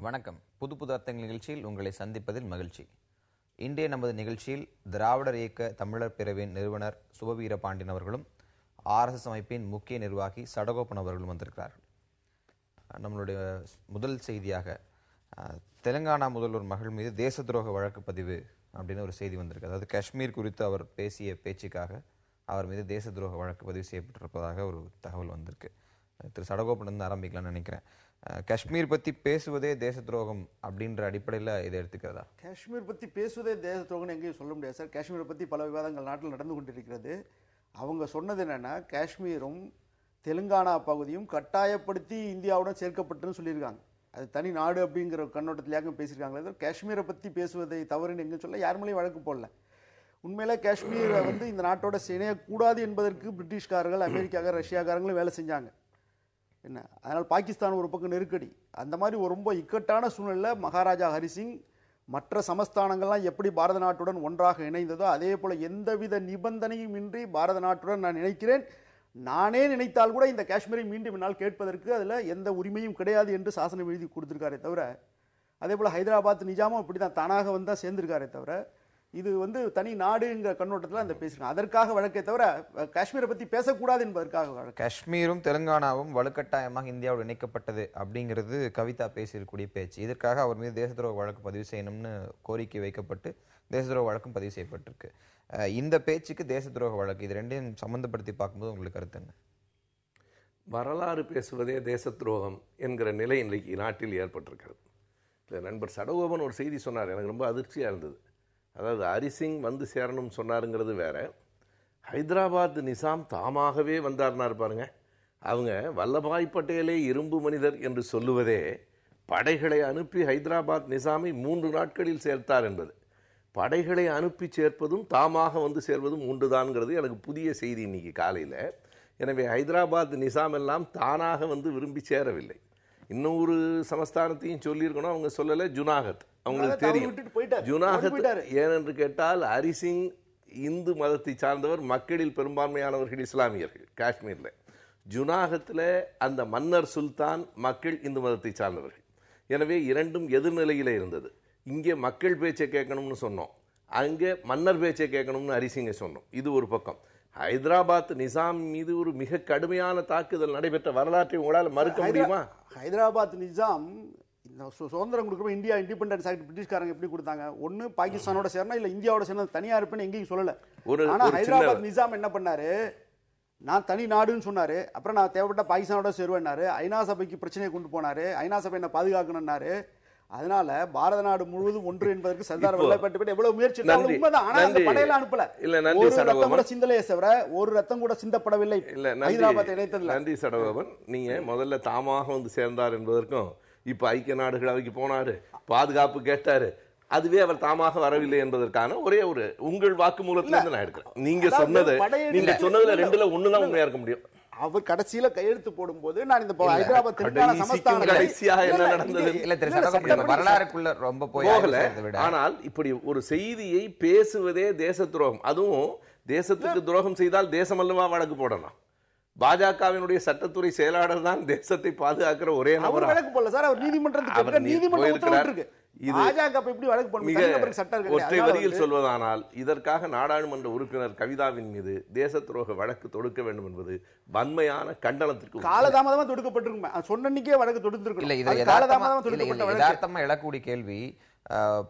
வணக்கம். புது புது அர்த்தங்கள் நிகழ்ச்சியில் உங்களை சந்திப்பதில் மகிழ்ச்சி. இன்றைய நமது நிகழ்ச்சியில் திராவிடர் இயக்க தமிழர் பிரிவின் நிறுவனர் சுபவீர பாண்டியன் அவர்களும் ஆர்எஸ்எஸ் அமைப்பின் முக்கிய நிர்வாகி சடகோபன் அவர்களும் வந்திருக்கிறார்கள். நம்மளுடைய முதல் செய்தியாக தெலுங்கானா முதல்வர் மகள் மீது தேச துரோக வழக்கு பதிவு அப்படின்னு ஒரு செய்தி வந்திருக்கு. அதாவது காஷ்மீர் குறித்து அவர் பேசிய பேச்சுக்காக அவர் மீது தேச துரோக வழக்கு பதிவு செய்யப்பட்டிருப்பதாக ஒரு தகவல் வந்திருக்கு. திரு சடகோபன் வந்து ஆரம்பிக்கலாம்னு நினைக்கிறேன். காஷ்மீர் பற்றி பேசுவதே தேச துரோகம் அப்படின்ற அடிப்படையில் இதை எடுத்துக்கிறதா? காஷ்மீர் பற்றி பேசுவதே தேச துரோகம்னு எங்கேயும் சொல்ல முடியாது சார். காஷ்மீரை பற்றி பல விவாதங்கள் நாட்டில் நடந்து கொண்டிருக்கிறது. அவங்க சொன்னது என்னென்னா, காஷ்மீரும் தெலுங்கானா பகுதியும் கட்டாயப்படுத்தி இந்தியாவுடன் சேர்க்கப்பட்டுன்னு சொல்லியிருக்காங்க. அது தனி நாடு அப்படிங்கிற கண்ணோட்டத்திலேயாக பேசியிருக்காங்களே. காஷ்மீரை பற்றி பேசுவதை தவறுன்னு எங்கேயும் சொல்ல யாருமேலேயும் வழக்கு போடல. உண்மையில காஷ்மீரை வந்து இந்த நாட்டோட இணையக்கூடாது என்பதற்கு பிரிட்டிஷ்காரர்கள், அமெரிக்காக்காரர், ரஷ்யாக்காரங்களும் வேலை செஞ்சாங்க. என்ன அதனால் பாகிஸ்தான் ஒரு பக்கம் நெருக்கடி. அந்த மாதிரி ஒரு ரொம்ப இக்கட்டான சூழ்நிலையில் மகாராஜா ஹரிசிங் மற்ற சமஸ்தானங்கள்லாம் எப்படி பாரத நாட்டுடன் ஒன்றாக இணைந்ததோ அதே போல் எந்தவித நிபந்தனையும் இன்றி பாரத நாட்டுடன் நான் நினைக்கிறேன், நானே நினைத்தால் கூட இந்த காஷ்மீரை மீண்டும் என்னால் கேட்பதற்கு அதில் எந்த உரிமையும் கிடையாது என்று சாசனம் எழுதி கொடுத்துருக்காரே தவிர, அதே போல் ஹைதராபாத் நிஜாமும் அப்படி தான் தானாக வந்தால் சேர்ந்திருக்காரே தவிர, இது வந்து தனி நாடுங்கிற கண்ணோட்டத்தில் அந்த பேசுகிறாங்க. அதற்காக வழக்கே தவிர காஷ்மீரை பற்றி பேசக்கூடாது என்பதற்காக வழக்கு. காஷ்மீரும் தெலுங்கானாவும் வலுக்கட்டாயமாக இந்தியாவோடு இணைக்கப்பட்டது அப்படிங்கிறது கவிதா பேசியிருக்கக்கூடிய பேச்சு. இதற்காக அவர் மீது தேச துரோக வழக்கு பதிவு செய்யணும்னு கோரிக்கை வைக்கப்பட்டு தேச துரோக வழக்கும் பதிவு செய்யப்பட்டிருக்கு. இந்த பேச்சுக்கு தேச துரோக வழக்கு, இது ரெண்டையும் சம்பந்தப்படுத்தி பார்க்கும்போது உங்களுக்கு கருத்து என்ன? வரலாறு பேசுவதே தேச துரோகம் என்கிற நிலை இன்றைக்கு நாட்டில் ஏற்பட்டிருக்கிறது. நண்பர் சடகோபன் ஒரு செய்தி சொன்னார், எனக்கு ரொம்ப அதிர்ச்சியாக இருந்தது. அதாவது ஹரிசிங் வந்து சேரணும்னு சொன்னாருங்கிறது வேற, ஹைதராபாத் நிசாம் தாமாகவே வந்தார்னா இருப்பாருங்க. அவங்க வல்லபாய் பட்டேலே இரும்பு மனிதர் என்று சொல்லுவதே படைகளை அனுப்பி ஹைதராபாத் நிசாமை 3 நாட்களில் சேர்த்தார் என்பது. படைகளை அனுப்பி சேர்ப்பதும் தாமாக வந்து சேர்வதும் உண்டுதான்ங்கிறது எனக்கு புதிய செய்தி இன்னைக்கு காலையில். எனவே ஹைதராபாத் நிசாம் எல்லாம் தானாக வந்து விரும்பி சேரவில்லை. இன்னொரு சமஸ்தானத்தையும் சொல்லியிருக்கணும், அவங்க சொல்லலை. ஜுனாகத் அவங்களுக்கு தெரியும். ஜுனாகத் ஏனென்று கேட்டால் ஹரிசிங் இந்து மதத்தை சார்ந்தவர், மக்களில் பெரும்பான்மையானவர்கள் இஸ்லாமியர்கள் காஷ்மீரில். ஜுனாகத்தில் அந்த மன்னர் சுல்தான் மக்கள் இந்து மதத்தை சார்ந்தவர்கள். எனவே இரண்டும் எதிர்நிலையில் இருந்தது. இங்கே மக்கள் பேச்சை கேட்கணும்னு சொன்னோம், அங்கே மன்னர் பேச்சை கேட்கணும்னு ஹரிசிங்கை சொன்னோம். இது ஒரு பக்கம். ஹைதராபாத் நிசாம் மீது ஒரு மிக கடுமையான தாக்குதல் நடைபெற்ற வரலாற்றை உங்களால் மறுக்க முடியுமா? ஹைதராபாத் நிசாம் சுதந்திரம் கொடுக்குறப்ப இந்தியா இண்டிபெண்டன்ஸ் ஆக்ட் பிரிட்டிஷ்காரங்க எப்படி கொடுத்தாங்க? ஒன்று பாகிஸ்தானோட சேர்னா இல்லை இந்தியாவோட சேர்னா தனியா இருப்பேன்னு எங்கேயும் சொல்லலை. ஆனால் ஹைதராபாத் நிசாம் என்ன பண்ணாரு, நான் தனி நாடுன்னு சொன்னாரு. அப்புறம் நான் தேவைப்பட்ட பாகிஸ்தானோட சேருவேன்னாரு. ஐநா சபைக்கு பிரச்சனையை கொண்டு போனாரு. ஐநா சபை என்ன பாதுகாக்கணும்னாரு. அதனால பாரத நாடு முழுவதும் ஒன்று என்பதற்கு சர்தார் வல்லபாய் எவ்வளவு முயற்சி உண்மைதான். ஆனா அந்த படையில அனுப்பல. ஒரு ரத்தம் கூட சிந்தலையே தவிர ஒரு ரத்தம் கூட சிந்தப்படவில்லை ஹைதராபாத் இணைத்ததில். நன்றி சடகோபன். நீங்க முதல்ல தாமாக வந்து சேர்ந்தார் என்பதற்கும் இப்ப ஐக்கிய நாடுகள் அவைக்கு போனாரு, பாதுகாப்பு கேட்டாரு, அதுவே அவர் தாமாக வரவில்லை என்பதற்கான ஒரே ஒரு உங்கள் வாக்குமூலத்துல இருந்து நான் எடுக்கிறேன். நீங்க சொன்னதுல 2ல் 1 தான் உண்மையா இருக்க முடியும். அவர் கடைசியில கையெழுத்து போடும்போது நான் இந்த ஹைதராபாத் தெலுங்கானா சமஸ்தானம் கடைசியாக என்ன நடந்தது வரலாறுக்குள்ள ரொம்ப போகல. ஆனால் இப்படி ஒரு செய்தியை பேசுவதே தேச துரோகம். அதுவும் தேசத்துக்கு துரோகம் செய்தால் தேசம் அல்லவா வழக்கு போடலாம். பாஜகவினுடைய சட்டத்துறை செயலாளர் தான் தேசத்தை பாதுகாக்கிற ஒரே நபர். வழக்கு போடல சார், அவர் நீதிமன்றம் ஒற்றை வரியில் சொல்வதானால் இதற்காக நாடாளுமன்ற உறுப்பினர் கவிதாவின் மீது தேச துரோக வழக்கு தொடுக்க வேண்டும் என்பது வன்மையான கண்டனத்திற்கு காலதாமதமா தொடுக்கப்பட்டிருக்கும். சொன்னே வழக்கு தொடுத்திருக்கும். யதார்த்தமா எழக்கூடிய கேள்வி,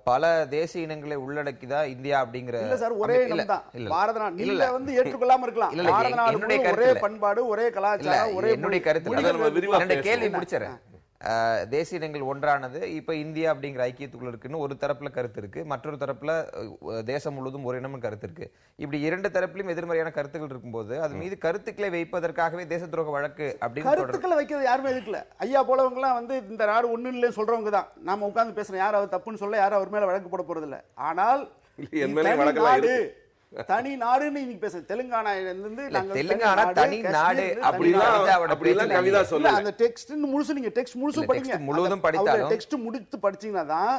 பல தேசிய இனங்களை உள்ளடக்கிதான் இந்தியா அப்படிங்கிற ஒரே இனம் தான் பாரத நாடு. நீங்க வந்து ஏற்றுக்கொள்ளாம இருக்கலாம். பாரத நாடு ஒரே பண்பாடு, ஒரே கலாச்சாரம், ஒரே. என்னுடைய கருத்து கேள்வி முடிச்சிடறேன். தேசிய இனங்கள் ஒன்றானது இப்ப இந்தியா அப்படிங்கிற ஐக்கியத்துக்குள்ள இருக்குன்னு ஒரு தரப்புல கருத்து இருக்கு, மற்றொரு தரப்புல தேசம் முழுவதும் ஒரு இனமும் கருத்து இருக்கு. இப்படி 2 தரப்பிலும் எதிர்மறையான கருத்துக்கள் இருக்கும்போது அது மீது கருத்துக்களை வைப்பதற்காகவே தேச துரோக வழக்கு அப்படின்னு கருத்துக்களை வைக்கிறது யாருமே எதுக்கல. ஐயா போலவங்க எல்லாம் வந்து இந்த நாடு ஒண்ணு இல்லைன்னு சொல்றவங்க தான். நாம உட்கார்ந்து பேசுறோம், யாரும் அவர் தப்புன்னு சொல்ல, யாரும் அவர் மேல வழக்கு போட போறது இல்லை. ஆனால் தனி நாடுன்னு இன்னைக்கு பேச தெலுங்கானா தெலுங்கானா தனி நாடு அப்படிலாம் கவிதா சொல்ல. அந்த டெக்ஸ்ட் முழுசு நீங்க டெக்ஸ்ட் முழுசு படிங்க, முழுவதும் படித்தாலும் டெக்ஸ்ட் முடித்து படிச்சீங்கன்னா தான்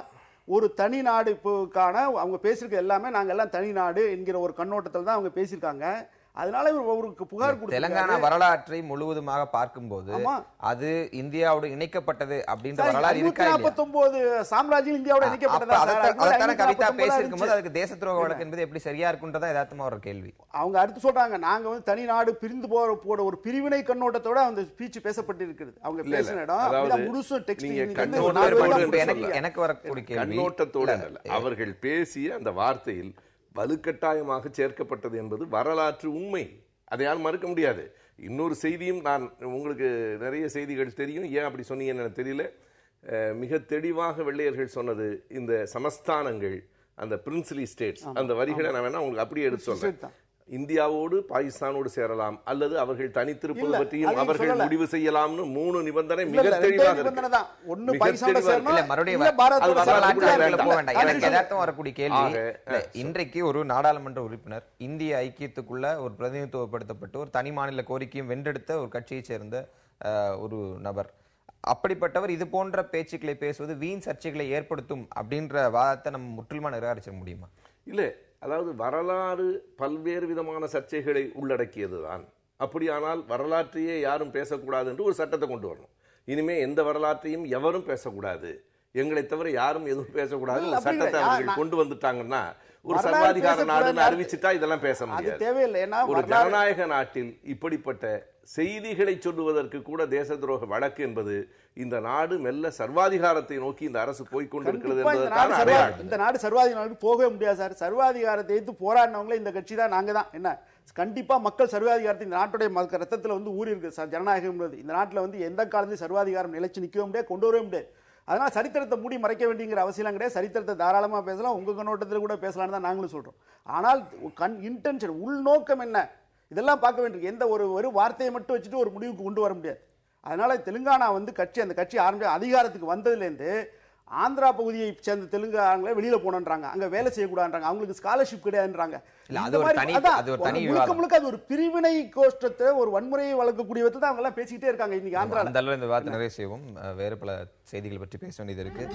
ஒரு தனி நாடுக்கான அவங்க பேசியிருக்க எல்லாமே நாங்க எல்லாம் தனி நாடு என்கிற ஒரு கண்ணோட்டத்தில் தான் அவங்க பேசியிருக்காங்க. அதனால அவருக்கு புகார் தெலங்கானா வரலாற்றை முழுவதுமாக பார்க்கும்போது அது ஐந்தியாவோடு இணைக்கப்பட்டது அப்படின்ற வரலாறு இருக்கா? 549 சாம்ராஜ்யம் இந்தியாவோட இணைக்கப்பட்டதா? கவிதா பேசியிருக்கும் போது அதுக்கு தேச துரோக வழக்கு என்பது எப்படி சரியா இருக்குன்றதா யதார்த்தமா ஒரு கேள்வி. அவங்க அடுத்து சொல்றாங்க, நாங்க வந்து தனி நாடு பிரிந்து போட ஒரு பிரிவினை கண்ணோட்டத்தோட அந்த ஸ்பீச் பேசப்பட்டிருக்கிறது. அவங்க பேசின இடம் முழுசு டெக்ஸ்ட் எனக்கு வரக்கூடிய கேள்வி கண்ணோட்டத்தோட அவர்கள் பேசிய அந்த வார்த்தையில் வலுக்கட்டாயமாக சேர்க்கப்பட்டது என்பது வரலாற்று உண்மை. அதை யாரும் மறுக்க முடியாது. இன்னொரு செய்தியும், நான் உங்களுக்கு நிறைய செய்திகள் தெரியும், ஏன் அப்படி சொன்னீங்கன்னு எனக்கு தெரியல. மிக தெளிவாக வெள்ளையர்கள் சொன்னது, இந்த சமஸ்தானங்கள், அந்த பிரின்ஸ்லி ஸ்டேட்ஸ், அந்த வரிகளை நான் வேணா உங்களுக்கு அப்படியே எடுத்து சொல்றேன். இந்தியாவோடு பாகிஸ்தானோடு சேரலாம் அல்லது அவர்கள் தனித்திருப்பது பற்றியும் அவர்கள் முடிவு செய்யலாம்னு 3 நிபந்தனை மிக தெளிவாக வரக்கூடிய கேள்வி. இன்றைக்கு ஒரு நாடாளுமன்ற உறுப்பினர் இந்திய ஐக்கியத்துக்குள்ள ஒரு பிரதிநிதித்துவப்படுத்தப்பட்டு ஒரு தனி மாநில கோரிக்கையும் வென்றெடுத்த ஒரு கட்சியை சேர்ந்த ஒரு நபர், அப்படிப்பட்டவர் இது போன்ற பேச்சுக்களை பேசுவது வீண் சர்ச்சைகளை ஏற்படுத்தும் அப்படின்ற வாதத்தை நம்ம முற்றிலுமா நிராகரிக்க முடியுமா? இல்ல, அதாவது வரலாறு பல்வேறு விதமான சர்ச்சைகளை உள்ளடக்கியதுதான். அப்படியானால் வரலாற்றையே யாரும் பேசக்கூடாது என்று ஒரு சட்டத்தை கொண்டு வரணும். இனிமே எந்த வரலாற்றையும் எவரும் பேசக்கூடாது, எங்களை தவிர யாரும் எதுவும் பேசக்கூடாது சட்டத்தை அவர்கள் கொண்டு வந்துட்டாங்கன்னா, ஒரு சர்வாதிகார நாடுன்னு அறிவிச்சுட்டா இதெல்லாம் பேச முடியாது. ஒரு ஜனநாயக நாட்டில் இப்படிப்பட்ட செய்திகளை சொல்லுவதற்கு கூட தேச துரோக வழக்கு என்பது இந்த நாடு மெல்ல சர்வாதிகாரத்தை நோக்கி இந்த அரசு போய்கொண்டிருக்கிறது என்பதற்கான அடையாளம். இந்த நாடு சர்வாதிகாரம் போகவே முடியாது சார். சர்வாதிகாரத்தை எதிர்த்து போராடினவங்களே இந்த கட்சி தான், நாங்க தான். என்ன கண்டிப்பா மக்கள் சர்வாதிகாரத்தை இந்த நாட்டுடைய ரத்தத்துல வந்து ஊறி இருக்கு. ஜனநாயகம் இந்த நாட்டுல வந்து எந்த காலத்தையும் சர்வாதிகாரம் நிலைச்சு நிற்கவே முடியாது, கொண்டு வரவே முடியாது. அதனால சரித்திரத்தை மூடி மறைக்க வேண்டியங்கிற அவசியம் கிடையாது. சரித்திரத்தை தாராளமா பேசலாம், உங்க கண்ணோட்டத்தில் கூட பேசலாம்னு தான் நாங்களும் சொல்றோம். ஆனால் இன்டென்ஷன், உள்நோக்கம் என்ன, இதெல்லாம் பார்க்க வேண்டியிருக்கு. எந்த ஒரு வார்த்தையை மட்டும் வச்சுட்டு ஒரு முடிவுக்கு கொண்டு வர முடியாது. அதனால தெலுங்கானா வந்து அந்த கட்சி ஆரம்பிச்ச அதிகாரத்துக்கு வந்ததுலேருந்து ஆந்திரா பகுதியை சேர்ந்த தெலுங்கானாங்களே வெளியில போனன்றாங்க, அங்க வேலை செய்யக்கூடாதுன்றாங்க, அவங்களுக்கு ஸ்காலர்ஷிப் கிடையாதுன்றாங்க. முழுக்க அது ஒரு பிரிவினை கோஷ்டத்தை, ஒரு வன்முறையை வளர்க்கக்கூடிய விதத்தை தான் அவங்க எல்லாம் பேசிக்கிட்டே இருக்காங்க இன்னைக்கு ஆந்திரா. அந்த அளவு இந்த வார்த்தை நிறைய செய்வோம். வேறு பல செய்திகள் பற்றி பேச வேண்டியது இருக்கு.